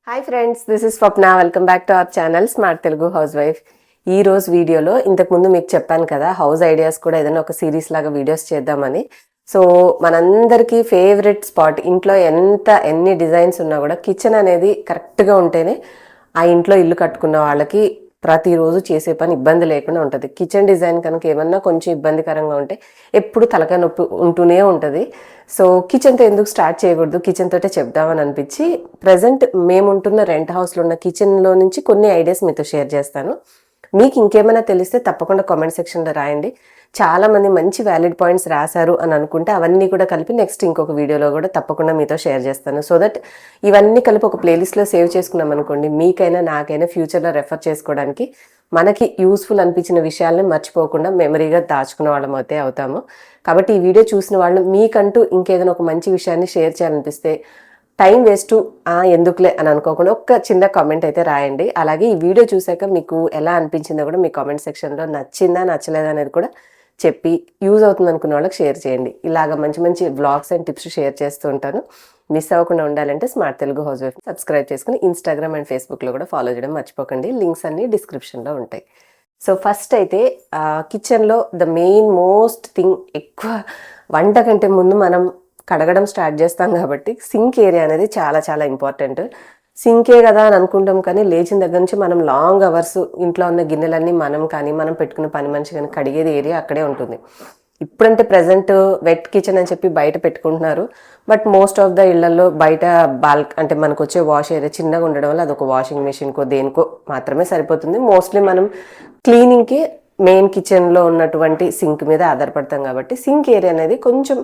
Hi friends, this is Swapna. Welcome back to our channel smart Telugu house wife. ఈ రోజు వీడియోలో ఇంతకుముందు మీకు చెప్పాను కదా, హౌస్ ఐడియాస్ కూడా ఏదైనా ఒక సిరీస్ లాగా వీడియోస్ చేద్దామని. సో మనందరికీ ఫేవరెట్ స్పాట్, ఇంట్లో ఎన్ని డిజైన్స్ ఉన్నా కూడా కిచెన్ అనేది కరెక్ట్గా ఉంటేనే ఆ ఇంట్లో ఇల్లు కట్టుకున్న వాళ్ళకి ప్రతిరోజు చేసే పని ఇబ్బంది లేకుండా ఉంటుంది. కిచెన్ డిజైన్ కనుక ఏమన్నా కొంచెం ఇబ్బందికరంగా ఉంటే ఎప్పుడు తలకాయ నొప్పి ఉంటూనే ఉంటుంది. సో కిచెన్తో ఎందుకు స్టార్ట్ చేయకూడదు, కిచెన్ తోటే చెప్దామని అనిపించి ప్రజెంట్ మేముంటున్న రెంట్ హౌస్లో ఉన్న కిచెన్లో నుంచి కొన్ని ఐడియాస్ మీతో షేర్ చేస్తాను. మీకు ఇంకేమైనా తెలిస్తే తప్పకుండా కామెంట్ సెక్షన్లో రాయండి. చాలా మంది మంచి వ్యాలిడ్ పాయింట్స్ రాశారు అని అనుకుంటే అవన్నీ కూడా కలిపి నెక్స్ట్ ఇంకొక వీడియోలో కూడా తప్పకుండా మీతో షేర్ చేస్తాను. సో దట్ ఇవన్నీ కలిపి ఒక ప్లేలిస్ట్లో సేవ్ చేసుకున్నాం అనుకోండి, మీకైనా నాకైనా ఫ్యూచర్లో రెఫర్ చేసుకోవడానికి మనకి యూస్ఫుల్ అనిపించిన విషయాల్ని మర్చిపోకుండా మెమరీగా దాచుకున్న వాళ్ళం అయితే అవుతాము. కాబట్టి ఈ వీడియో చూసిన వాళ్ళు మీకంటూ ఇంకేదైనా ఒక మంచి విషయాన్ని షేర్ చేయాలనిపిస్తే టైం వేస్ట్ ఎందుకులే అని అనుకోకుండా ఒక్క చిన్న కామెంట్ అయితే రాయండి. అలాగే ఈ వీడియో చూసాక మీకు ఎలా అనిపించిందో కూడా మీ కామెంట్ సెక్షన్లో నచ్చిందా నచ్చలేదా అనేది కూడా చెప్పి యూజ్ అవుతుంది అనుకున్న వాళ్ళకి షేర్ చేయండి. ఇలాగ మంచి మంచి వ్లాగ్స్ అండ్ టిప్స్ షేర్ చేస్తూ ఉంటాను. మిస్ అవ్వకుండా ఉండాలంటే smart Telugu house wife subscribe చేసుకుని ఇన్స్టాగ్రామ్ అండ్ ఫేస్బుక్లో కూడా ఫాలో చేయడం మర్చిపోకండి. లింక్స్ అన్ని డిస్క్రిప్షన్లో ఉంటాయి. సో ఫస్ట్ అయితే కిచెన్లో ద మెయిన్ మోస్ట్ థింగ్, ఎక్కువ వంట కంటే ముందు మనం కడగడం స్టార్ట్ చేస్తాం కాబట్టి సింక్ ఏరియా అనేది చాలా చాలా ఇంపార్టెంట్. సింకే కదా అని అనుకుంటాం, కానీ లేచిన దగ్గర నుంచి మనం లాంగ్ అవర్స్ ఇంట్లో ఉన్న గిన్నెలన్నీ మనం పెట్టుకున్న పని మనిషి కానీ కడిగేది ఏరియా అక్కడే ఉంటుంది. ఇప్పుడంటే ప్రజెంట్ వెట్ కిచెన్ అని చెప్పి బయట పెట్టుకుంటున్నారు. బట్ మోస్ట్ ఆఫ్ ద ఇళ్లలో బయట అంటే మనకు వచ్చే వాష్ ఏరియా చిన్నగా ఉండడం వల్ల అదొక వాషింగ్ మెషిన్కో దేనికో మాత్రమే సరిపోతుంది. మోస్ట్లీ మనం క్లీనింగ్కి మెయిన్ కిచెన్లో ఉన్నటువంటి సింక్ మీద ఆధారపడతాం కాబట్టి సింక్ ఏరియా అనేది కొంచెం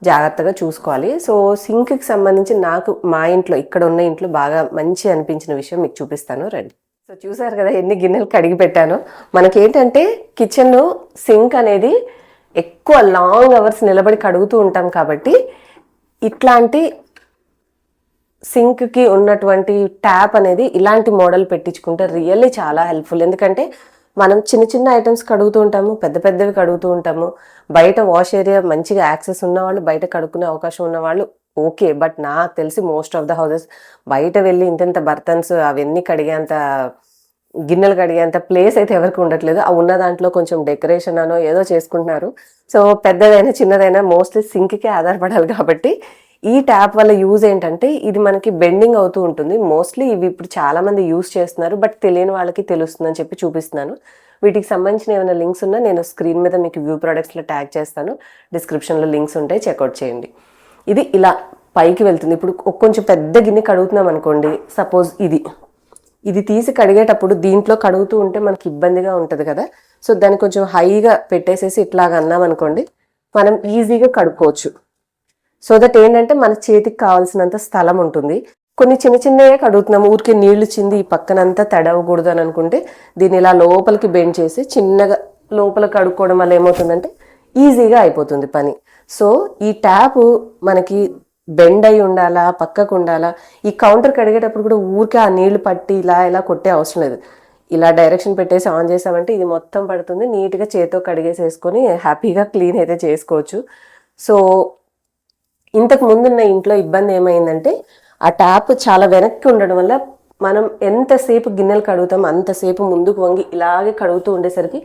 జాగ్రత్తగా చూసుకోవాలి. సో సింక్కి సంబంధించి నాకు మా ఇంట్లో ఇక్కడ ఉన్న ఇంట్లో బాగా మంచి అనిపించిన విషయం మీకు చూపిస్తాను, రండి. సో చూసారు కదా ఎన్ని గిన్నెలు కడిగి పెట్టాను. మనకేంటంటే కిచెన్ సింక్ అనేది ఎక్కువ లాంగ్ అవర్స్ నిలబడి కడుగుతూ ఉంటాం కాబట్టి ఇట్లాంటి సింక్కి ఉన్నటువంటి ట్యాప్ అనేది ఇలాంటి మోడల్ పెట్టించుకుంటే రియల్లీ చాలా హెల్ప్ఫుల్. ఎందుకంటే మనం చిన్న చిన్న ఐటమ్స్ కడుగుతూ ఉంటాము, పెద్ద పెద్దవి కడుగుతూ ఉంటాము. బయట వాష్ ఏరియా మంచిగా యాక్సెస్ ఉన్నవాళ్ళు, బయట కడుక్కునే అవకాశం ఉన్నవాళ్ళు ఓకే. బట్ నాకు తెలిసి మోస్ట్ ఆఫ్ ద హౌసెస్ బయట వెళ్ళి ఇంత బర్తన్స్ అవన్నీ కడిగేంత, గిన్నెలు కడిగేంత ప్లేస్ అయితే ఎవరికి ఉండట్లేదు. ఆ ఉన్న దాంట్లో కొంచెం డెకరేషన్ అనో ఏదో చేసుకుంటున్నారు. సో పెద్దదైనా చిన్నదైనా మోస్ట్లీ సింక్కే ఆధారపడాలి. కాబట్టి ఈ ట్యాప్ వల్ల యూజ్ ఏంటంటే ఇది మనకి బెండింగ్ అవుతూ ఉంటుంది. మోస్ట్లీ ఇవి ఇప్పుడు చాలా మంది యూజ్ చేస్తున్నారు, బట్ తెలియని వాళ్ళకి తెలుస్తుందని చెప్పి చూపిస్తున్నాను. వీటికి సంబంధించిన ఏమైనా లింక్స్ ఉన్నా నేను స్క్రీన్ మీద మీకు వ్యూ ప్రొడక్ట్స్లో ట్యాగ్ చేస్తాను, డిస్క్రిప్షన్లో లింక్స్ ఉంటాయి, చెక్అవుట్ చేయండి. ఇది ఇలా పైకి వెళ్తుంది. ఇప్పుడు కొంచెం పెద్ద గిన్నె కడుగుతున్నాం అనుకోండి, సపోజ్ ఇది తీసి కడిగేటప్పుడు దీంట్లో కడుగుతూ ఉంటే మనకి ఇబ్బందిగా ఉంటుంది కదా. సో దాన్ని కొంచెం హైగా పెట్టేసేసి ఇట్లాగా అన్నాం అనుకోండి, మనం ఈజీగా కడుక్కోవచ్చు. సో దట్ ఏంటంటే మన చేతికి కావాల్సినంత స్థలం ఉంటుంది. కొన్ని చిన్న చిన్నగా కడుగుతున్నాము, ఊరికే నీళ్లు చింది ఈ పక్కనంతా తడవకూడదు అని అనుకుంటే దీన్ని ఇలా లోపలికి బెండ్ చేసి చిన్నగా లోపల కడుక్కోవడం వల్ల ఏమవుతుందంటే ఈజీగా అయిపోతుంది పని. సో ఈ ట్యాప్ మనకి బెండ్ అయి ఉండాలా, పక్కకు ఉండాలా. ఈ కౌంటర్ కడిగేటప్పుడు కూడా ఊరికే ఆ నీళ్లు పట్టి ఇలా కొట్టే అవసరం లేదు. ఇలా డైరెక్షన్ పెట్టేసి ఆన్ చేసామంటే ఇది మొత్తం పడుతుంది. నీట్గా చేతితో కడిగేసేసుకొని హ్యాపీగా క్లీన్ అయితే చేసుకోవచ్చు. సో ఇంతకు ముందున్న ఇంట్లో ఇబ్బంది ఏమైందంటే ఆ ట్యాప్ చాలా వెనక్కి ఉండడం వల్ల మనం ఎంతసేపు గిన్నెలు కడుగుతాం అంతసేపు ముందుకు వంగి ఇలాగే కడుగుతూ ఉండేసరికి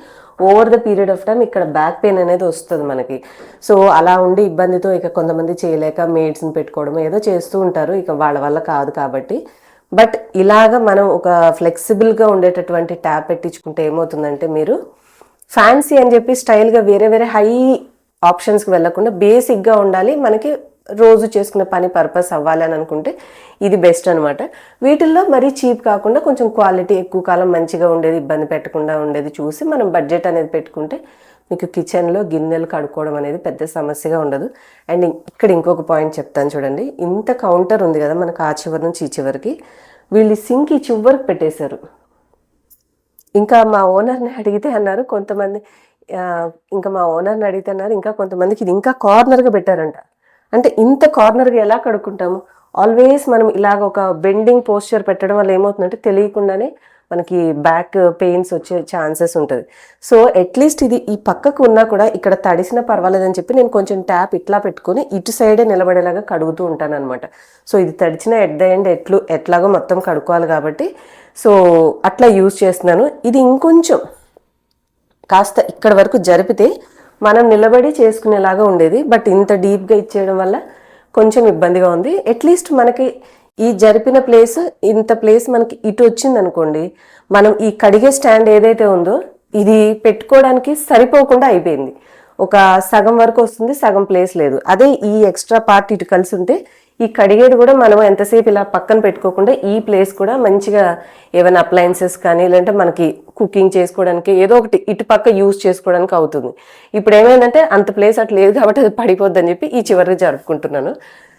over the period of time ఇక్కడ బ్యాక్ పెయిన్ అనేది వస్తుంది మనకి. సో అలా ఉండి ఇబ్బందితో ఇక కొంతమంది చేయలేక మేడ్స్ని పెట్టుకోవడం ఏదో చేస్తూ ఉంటారు, ఇక వాళ్ళ వల్ల కాదు కాబట్టి. బట్ ఇలాగ మనం ఒక ఫ్లెక్సిబుల్గా ఉండేటటువంటి ట్యాప్ పెట్టించుకుంటే ఏమవుతుందంటే, మీరు ఫ్యాన్సీ అని చెప్పి స్టైల్గా వేరే వేరే హై ఆప్షన్స్కి వెళ్ళకుండా బేసిక్గా ఉండాలి, మనకి రోజు చేసుకునే పని పర్పస్ అవ్వాలి అని అనుకుంటే ఇది బెస్ట్ అనమాట. వీటిల్లో మరీ చీప్ కాకుండా కొంచెం క్వాలిటీ ఎక్కువ కాలం మంచిగా ఉండేది, ఇబ్బంది పెట్టకుండా ఉండేది చూసి మనం బడ్జెట్ అనేది పెట్టుకుంటే మీకు కిచెన్లో గిన్నెలు కడుక్కోవడం అనేది పెద్ద సమస్యగా ఉండదు. అండ్ ఇక్కడ ఇంకొక పాయింట్ చెప్తాను చూడండి. ఇంత కౌంటర్ ఉంది కదా మనకు, ఆ చివరి నుంచి ఈ చివరికి వీళ్ళు సింక్ ఈ చివరికి పెట్టేశారు. ఇంకా మా ఓనర్ని అడిగితే అన్నారు కొంతమంది, ఇంకా కొంతమందికి ఇది ఇంకా కార్నర్గా పెట్టారంట. అంటే ఇంత కార్నర్గా ఎలా కడుక్కుంటాము? ఆల్వేస్ మనం ఇలాగ ఒక బెండింగ్ పోస్చర్ పెట్టడం వల్ల ఏమవుతుందంటే తెలియకుండానే మనకి బ్యాక్ పెయిన్స్ వచ్చే ఛాన్సెస్ ఉంటుంది. సో అట్లీస్ట్ ఇది ఈ పక్కకు ఉన్నా కూడా ఇక్కడ తడిసినా పర్వాలేదని చెప్పి నేను కొంచెం ట్యాప్ ఇట్లా పెట్టుకుని ఇటు సైడే నిలబడేలాగా కడుగుతూ ఉంటాను అనమాట. సో ఇది తడిచిన ఎట్ ద ఎండ్ ఎట్లాగో మొత్తం కడుక్కోవాలి కాబట్టి సో అట్లా యూజ్ చేస్తున్నాను. ఇది ఇంకొంచెం కాస్త ఇక్కడ వరకు జరిపితే మనం నిలబడి చేసుకునేలాగా ఉండేది, బట్ ఇంత డీప్గా ఇచ్చేయడం వల్ల కొంచెం ఇబ్బందిగా ఉంది. అట్లీస్ట్ మనకి ఈ జరిపిన ప్లేస్ ఇంత ప్లేస్ మనకి ఇటు వచ్చింది అనుకోండి, మనం ఈ కడిగే స్టాండ్ ఏదైతే ఉందో ఇది పెట్టుకోవడానికి సరిపోకుండా అయిపోయింది. ఒక సగం వరకు వస్తుంది, సగం ప్లేస్ లేదు. అదే ఈ ఎక్స్ట్రా పార్ట్ ఇటు కలిసి ఉంటే ఈ కడిగేది కూడా మనం ఎంతసేపు ఇలా పక్కన పెట్టుకోకుండా ఈ ప్లేస్ కూడా మంచిగా ఏమైనా అప్లయన్సెస్ కానీ లేదంటే మనకి కుకింగ్ చేసుకోవడానికి ఏదో ఒకటి ఇటు పక్క యూజ్ చేసుకోవడానికి అవుతుంది. ఇప్పుడు ఏమైందంటే అంత ప్లేస్ అట్లా లేదు కాబట్టి అది పడిపోద్దని చెప్పి ఈ చివరికి జరుపుకుంటున్నాను.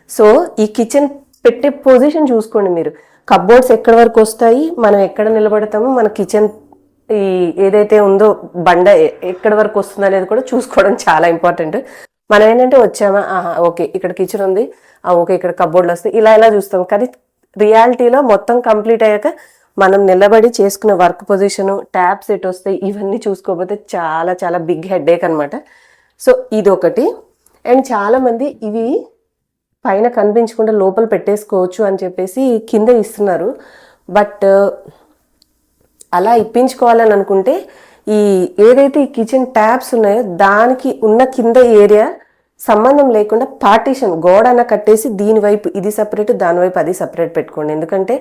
సో ఈ కిచెన్ పెట్టే పొజిషన్ చూసుకోండి మీరు. కప్బోర్డ్స్ ఎక్కడి వరకు వస్తాయి, మనం ఎక్కడ నిలబడతామో, మన కిచెన్ ఈ ఏదైతే ఉందో బండ ఎక్కడి వరకు వస్తుంది అనేది కూడా చూసుకోవడం చాలా ఇంపార్టెంట్. మనం ఏంటంటే వచ్చామా, ఓకే ఇక్కడ కిచెన్ ఉంది, ఓకే ఇక్కడ కప్బోర్డ్లు వస్తాయి, ఇలా చూస్తాం. కానీ రియాలిటీలో మొత్తం కంప్లీట్ అయ్యాక మనం నిలబడి చేసుకునే వర్క్ పొజిషను, ట్యాప్స్ ఎటు వస్తాయి, ఇవన్నీ చూసుకోకపోతే చాలా చాలా బిగ్ హెడేక్ అనమాట. సో ఇది ఒకటి. అండ్ చాలామంది ఇవి పైన కనిపించకుండా లోపల పెట్టేసుకోవచ్చు అని చెప్పేసి కింద ఇస్తున్నారు. బట్ అలా ఇప్పించుకోవాలని అనుకుంటే ఈ ఏదైతే ఈ కిచెన్ ట్యాప్స్ ఉన్నాయో దానికి ఉన్న కింద ఏరియా సంబంధం లేకుండా పార్టీషన్ గోడన కట్టేసి దీని వైపు ఇది సపరేట్, దాని వైపు అది సపరేట్ పెట్టుకోండి. ఎందుకంటే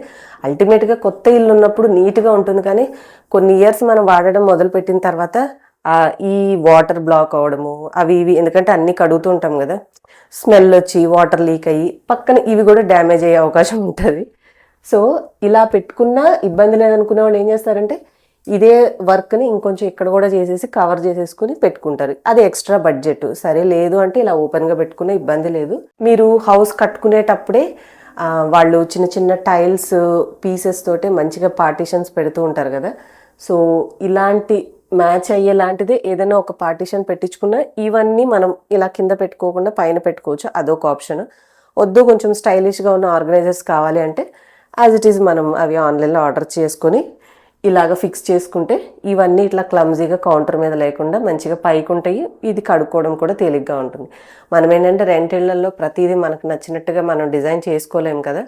అల్టిమేట్గా కొత్త ఇల్లు ఉన్నప్పుడు నీట్గా ఉంటుంది, కానీ కొన్ని ఇయర్స్ మనం వాడడం మొదలుపెట్టిన తర్వాత ఈ వాటర్ బ్లాక్ అవ్వడము అవి ఇవి, ఎందుకంటే అన్నీ కడుగుతూ ఉంటాం కదా, స్మెల్ వచ్చి వాటర్ లీక్ అయ్యి పక్కన ఇవి కూడా డ్యామేజ్ అయ్యే అవకాశం ఉంటుంది. సో ఇలా పెట్టుకున్నా ఇబ్బంది లేదనుకునే వాళ్ళు ఏం చేస్తారంటే ఇదే వర్క్ని ఇంకొంచెం ఇక్కడ కూడా చేసేసి కవర్ చేసేసుకుని పెట్టుకుంటారు. అది ఎక్స్ట్రా బడ్జెట్. సరే లేదు అంటే ఇలా ఓపెన్గా పెట్టుకునే ఇబ్బంది లేదు. మీరు హౌస్ కట్టుకునేటప్పుడే వాళ్ళు చిన్న చిన్న టైల్స్ పీసెస్ తోటే మంచిగా పార్టీషన్స్ పెడుతూ ఉంటారు కదా. సో ఇలాంటి మ్యాచ్ అయ్యేలాంటిది ఏదైనా ఒక పార్టీషన్ పెట్టించుకున్నా ఇవన్నీ మనం ఇలా కింద పెట్టుకోకుండా పైన పెట్టుకోవచ్చు, అదొక ఆప్షన్. వద్దు కొంచెం స్టైలిష్గా ఉన్న ఆర్గనైజర్స్ కావాలి అంటే యాజ్ ఇట్ ఈజ్ మనం అవి ఆన్లైన్లో ఆర్డర్ చేసుకొని ఇలాగ ఫిక్స్ చేసుకుంటే ఇవన్నీ ఇట్లా క్లమ్జీగా కౌంటర్ మీద లేకుండా మంచిగా పైకి ఉంటాయి. ఇది కడుక్కోవడం కూడా తేలిగ్గా ఉంటుంది. మనం ఏంటంటే రెంట్ ఇళ్లలో ప్రతిదీ మనకు నచ్చినట్టుగా మనం డిజైన్ చేసుకోలేము కదా.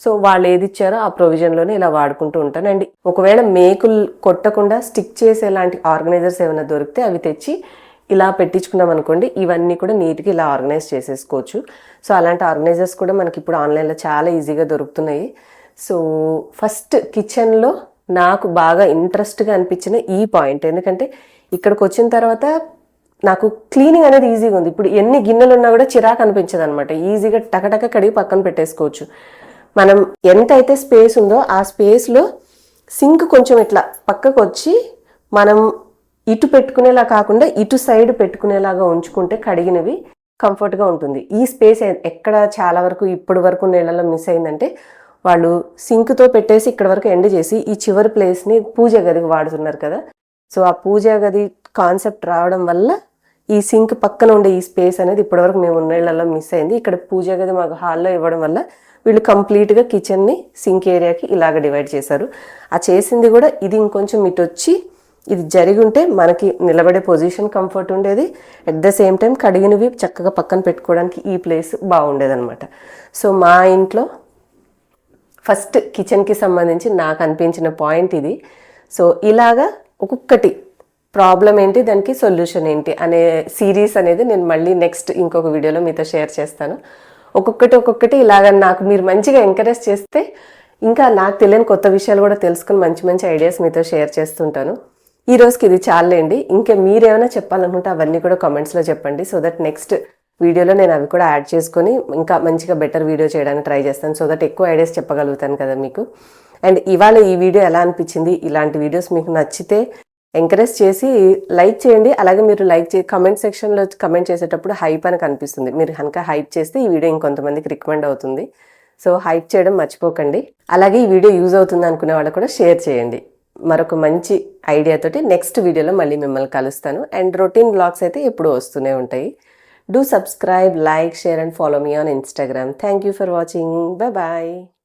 సో వాళ్ళు ఏది ఇచ్చారో ఆ ప్రొవిజన్లోనే ఇలా వాడుకుంటూ ఉంటాను. అండ్ ఒకవేళ మేకులు కొట్టకుండా స్టిక్ చేసేలాంటి ఆర్గనైజర్స్ ఏమైనా దొరికితే అవి తెచ్చి ఇలా పెట్టించుకున్నాం అనుకోండి, ఇవన్నీ కూడా నీట్గా ఇలా ఆర్గనైజ్ చేసేసుకోవచ్చు. సో అలాంటి ఆర్గనైజర్స్ కూడా మనకి ఇప్పుడు ఆన్లైన్లో చాలా ఈజీగా దొరుకుతున్నాయి. సో ఫస్ట్ కిచెన్లో నాకు బాగా ఇంట్రెస్ట్గా అనిపించిన ఈ పాయింట్, ఎందుకంటే ఇక్కడికి వచ్చిన తర్వాత నాకు క్లీనింగ్ అనేది ఈజీగా ఉంది. ఇప్పుడు ఎన్ని గిన్నెలు ఉన్నా కూడా చిరాకు అనిపించదు అనమాట. ఈజీగా టకటక కడిగి పక్కన పెట్టేసుకోవచ్చు. మనం ఎంత అయితే స్పేస్ ఉందో ఆ స్పేస్లో సింక్ కొంచెం ఇట్లా పక్కకు వచ్చి మనం ఇటు పెట్టుకునేలా కాకుండా ఇటు సైడ్ పెట్టుకునేలాగా ఉంచుకుంటే కడిగినవి కంఫర్ట్గా ఉంటుంది. ఈ స్పేస్ ఎక్కడ చాలా వరకు ఇప్పటి వరకు నెలలో మిస్ అయిందంటే వాళ్ళు సింక్తో పెట్టేసి ఇక్కడ వరకు ఎండ్ చేసి ఈ చివరి ప్లేస్ని పూజ గదికి వాడుతున్నారు కదా. సో ఆ పూజ గది కాన్సెప్ట్ రావడం వల్ల ఈ సింక్ పక్కన ఉండే ఈ స్పేస్ అనేది ఇప్పటివరకు మేము ఉన్నేళ్లలో మిస్ అయింది. ఇక్కడ పూజ గది మాకు హాల్లో ఇవ్వడం వల్ల వీళ్ళు కంప్లీట్గా కిచెన్ని సింక్ ఏరియాకి ఇలాగ డివైడ్ చేశారు. ఆ చేసింది కూడా ఇది ఇంకొంచెం ఇటు వచ్చి ఇది జరిగి ఉంటే మనకి నిలబడే పొజిషన్ కంఫర్ట్ ఉండేది. అట్ ద సేమ్ టైం కడిగినవి చక్కగా పక్కన పెట్టుకోవడానికి ఈ ప్లేస్ బాగుండేదన్నమాట. సో మా ఇంట్లో ఫస్ట్ కిచెన్కి సంబంధించి నాకు అనిపించిన పాయింట్ ఇది. సో ఇలాగా ఒక్కొక్కటి ప్రాబ్లం ఏంటి, దానికి సొల్యూషన్ ఏంటి అనే సిరీస్ అనేది నేను మళ్ళీ నెక్స్ట్ ఇంకొక వీడియోలో మీతో షేర్ చేస్తాను. ఒక్కొక్కటి ఇలాగ నాకు మీరు మంచిగా ఎంకరేజ్ చేస్తే ఇంకా నాకు తెలియని కొత్త విషయాలు కూడా తెలుసుకుని మంచి మంచి ఐడియాస్ మీతో షేర్ చేస్తుంటాను. ఈ రోజుకి ఇది చాలండి. ఇంకా మీరేమైనా చెప్పాలనుకుంటే అవన్నీ కూడా కామెంట్స్లో చెప్పండి. సో దట్ నెక్స్ట్ వీడియోలో నేను అవి కూడా యాడ్ చేసుకొని ఇంకా మంచిగా బెటర్ వీడియో చేయడానికి ట్రై చేస్తాను. సో దట్ ఎక్కువ ఐడియాస్ చెప్పగలుగుతాను కదా మీకు. అండ్ ఇవాళ ఈ వీడియో ఎలా అనిపించింది, ఇలాంటి వీడియోస్ మీకు నచ్చితే ఎంకరేజ్ చేసి లైక్ చేయండి. అలాగే మీరు కమెంట్ సెక్షన్లో కమెంట్ చేసేటప్పుడు హైప్ అని కనిపిస్తుంది. మీరు కనుక హైప్ చేస్తే ఈ వీడియో ఇంకొంతమందికి రికమెండ్ అవుతుంది. సో హైప్ చేయడం మర్చిపోకండి. అలాగే ఈ వీడియో యూజ్ అవుతుంది అనుకునే వాళ్ళు కూడా షేర్ చేయండి. మరొక మంచి ఐడియాతోటి నెక్స్ట్ వీడియోలో మళ్ళీ మిమ్మల్ని కలుస్తాను. అండ్ రొటీన్ బ్లాగ్స్ అయితే ఎప్పుడు వస్తూనే ఉంటాయి. Do subscribe, like, share and follow me on Instagram. Thank you for watching. Bye bye.